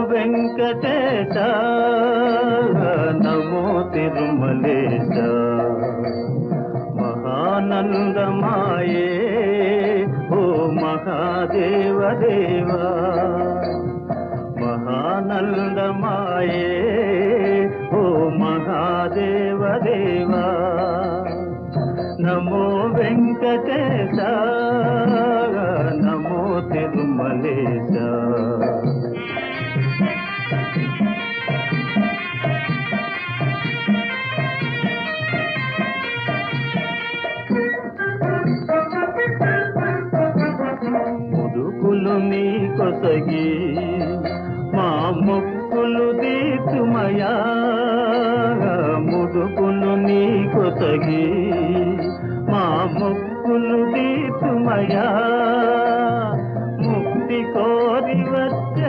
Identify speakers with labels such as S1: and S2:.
S1: వెంకటేశ నమో తిరుమలేశ మహానందమాయే ఓ మహాదేవ దేవా మహానందమాయే ఓ మహాదేవ దేవా నమో వెంకటేశ నమో తిరుమలేశ ముదుకులు నీ కొసగి మా మొక్కులు దీతుమయా ముదుకులు నీ కొసగి మా మొక్కులు దీతుమయా